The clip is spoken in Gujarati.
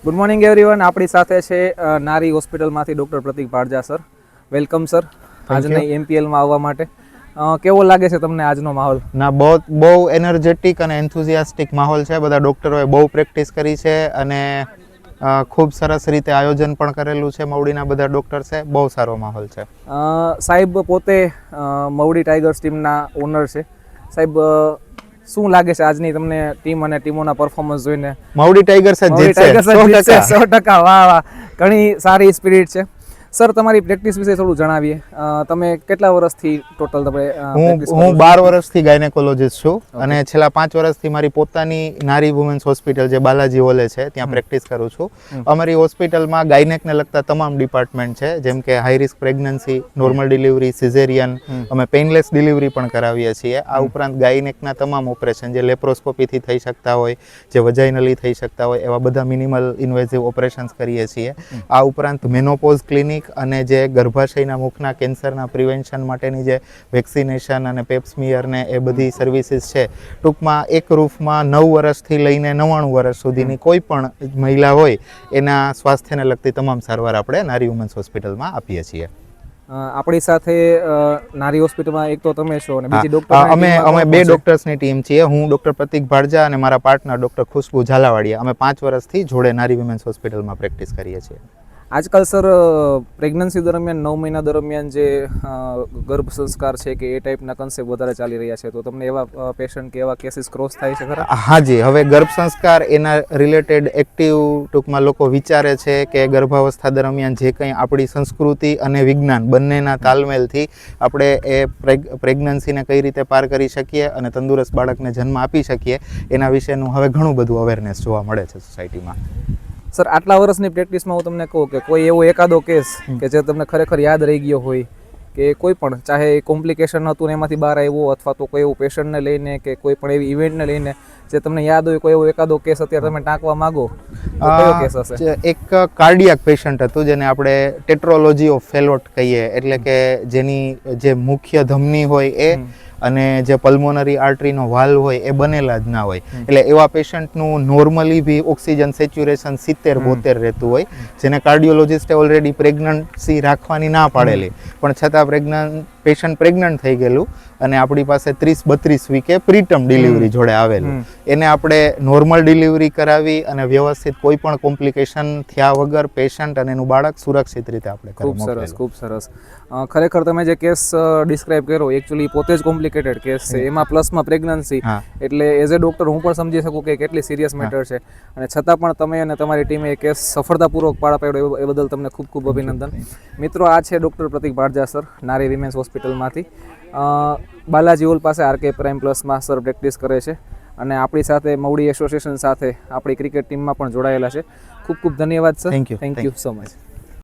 Good morning everyone. આપણી સાથે છે નારી હોસ્પિટલમાંથી ડૉક્ટર પ્રતિક ભાડજા સર. વેલકમ સર આજની એમપીએલમાં આવવા માટે. કેવો લાગે છે તમને આજનો માહોલ? ના, બહુ એનર્જેટિક અને એન્થુઝિયાસ્ટિક માહોલ છે. બધા ડૉક્ટરોએ બહુ પ્રેક્ટિસ કરી છે અને ખૂબ સરસ રીતે આયોજન પણ કરેલું છે. મવડીના બધા ડૉક્ટર્સે બહુ સારો માહોલ છે. સાહેબ પોતે મવડી ટાઈગર્સ ટીમના ઓનર છે. સાહેબ, શું લાગે છે આજની તમને ટીમ અને ટીમોના પરફોર્મન્સ જોઈને? મવડી ટાઈગર્સ જ જીતશે 100%. વાહ વાહ, ઘણી સારી સ્પિરિટ છે. સર, તમારી પ્રેક્ટિસ વિશે થોડું જણાવીએ. તમે કેટલા વર્ષથી ટોટલ તમે પ્રેક્ટિસ કરો છો? હું 12 વર્ષથી ગાયનેકોલોજીસ્ટ છું અને છેલ્લા 5 વર્ષથી મારી પોતાની નારી વુમેન્સ હોસ્પિટલ જે બાલાજી હોલે છે ત્યાં પ્રેક્ટિસ કરું છું. અમારી હોસ્પિટલમાં ગાયનેકને લગતા તમામ ડિપાર્ટમેન્ટ છે, જેમ કે high risk pregnancy, normal delivery, caesarean, અમે પેઇનલેસ ડિલિવરી પણ કરાવીએ છીએ. આ ઉપરાંત ગાયનેકના તમામ ઓપરેશન જે લેપ્રોસ્કોપીથી થઈ શકતા હોય, જે વજાઇનલી થઈ શકતા હોય, એવા બધા મિનિમલ ઇન્વેઝિવ ઓપરેશન્સ કરીએ છીએ. આ ઉપરાંત મેનોપોઝ ક્લિનિક અને જે ગર્ભાશયના મુખના કેન્સરના પ્રિવેન્શન માટેની જે વેક્સિનેશન અને પેપ્સમિયર ને એ બધી સર્વિસીસ છે. ટૂંકમાં એક રૂફમાં 9 વર્ષથી લઈને 99 વર્ષ સુધીની કોઈ પણ મહિલા હોય એના સ્વાસ્થ્યને લગતી તમામ સારવાર આપણે નારી વુમન્સ હોસ્પિટલમાં આપીએ છીએ. આપણી સાથે નારી હોસ્પિટલમાં એક તો તમે છો અને બીજી ડોક્ટર અમે 2 ડોક્ટર્સની ટીમ છીએ. હું ડૉક્ટર પ્રતિક ભાડજા અને મારા પાર્ટનર ડૉક્ટર ખુશ્બુ ઝાલાવાડિયા. અમે 5 વર્ષથી જોડે નારી વુમેન્સ હોસ્પિટલમાં પ્રેક્ટિસ કરીએ છીએ. આજકાલ સર પ્રેગ્નન્સી દરમિયાન 9 મહિના દરમિયાન જે ગર્ભ સંસ્કાર છે કે એ ટાઈપના કન્સેપ્ટ વધારે ચાલી રહ્યા છે, તો તમને એવા પેશન્ટ કે એવા કેસીસ ક્રોસ થાય છે ખરા? હાજી, હવે ગર્ભ સંસ્કાર એના રિલેટેડ એક્ટિવ ટૂંકમાં લોકો વિચારે છે કે ગર્ભાવસ્થા દરમિયાન જે કંઈ આપણી સંસ્કૃતિ અને વિજ્ઞાન બંનેના તાલમેલથી આપણે એ પ્રેગ્નન્સીને કઈ રીતે પાર કરી શકીએ અને તંદુરસ્ત બાળકને જન્મ આપી શકીએ, એના વિશેનું હવે ઘણું બધું અવેરનેસ જોવા મળે છે સોસાયટીમાં. સર, આટલા વર્ષની પ્રેક્ટિસમાં હું તમને કહું કે કોઈ એવો એકાદો કેસ કે જે તમને ખરેખર યાદ રહી ગયો હોય, કે કોઈ પણ ચાહે કોમ્પ્લિકેશન હતું ને એમાંથી બહાર આવ્યો, અથવા તો કોઈ એવું પેશન્ટને લઈને કે કોઈ પણ એવી ઇવેન્ટને લઈને જે તમને યાદ હોય, કોઈ એવો એકાદો કેસ અત્યારે તમે ટાંકવા માંગો તો કયો કેસ હશે? એક કાર્ડિયાક પેશન્ટ હતું જેને આપણે ટેટ્રોલોજી ઓફ ફેલોટ કહીએ, એટલે કે જેની જે મુખ્ય ધમની હોય એ અને જે પલ્મોનરી આર્ટરીનો વાલ્વ હોય એ બનેલા જ ના હોય. એટલે એવા પેશન્ટનું નોર્મલી બી ઓક્સિજન સેચ્યુરેશન 70-72 રહેતું હોય, જેને કાર્ડિયોલોજિસ્ટે ઓલરેડી પ્રેગ્નન્સી રાખવાની ના પાડેલી, પણ છતાં પેશન્ટ પ્રેગ્નન્ટ થઈ ગયેલું અને આપણી પાસે 30-32 વીકે પ્રીટર્મ ડિલિવરી જોડે આવેલું. એને આપણે નોર્મલ ડિલિવરી કરાવી અને વ્યવસ્થિત કોઈ પણ કોમ્પ્લિકેશન થયા વગર પેશન્ટ અને એનું બાળક સુરક્ષિત રીતે આપણે ખૂબ સરસ, ખૂબ સરસ. ખરેખર તમે જે કેસ ડિસ્ક્રાઇબ કર્યો એકચ્યુઅલી પોતે જ કોમ્પ્લિકેટેડ કેસ છે, એમાં પ્લસમાં પ્રેગ્નન્સી, એટલે એઝ અ ડૉક્ટર હું પણ સમજી શકું કે કેટલી સિરિયસ મેટર છે, અને છતાં પણ તમે અને તમારી ટીમે એ કેસ સફળતાપૂર્વક પાર પાડ્યો, એ બદલ તમને ખૂબ ખૂબ અભિનંદન. મિત્રો, આ છે ડૉક્ટર પ્રતિક ભાડજા સર, નારી વિમેન્સ હોસ્પિટલમાંથી. બાલાજી હોલ પાસે આરકે પ્રાઇમ પ્લસમાં સર પ્રેક્ટિસ કરે છે અને આપણી સાથે મવડી એસોસિએશન સાથે આપણી ક્રિકેટ ટીમમાં પણ જોડાયેલા છે. ખૂબ ખૂબ ધન્યવાદ sir. Thank you so much.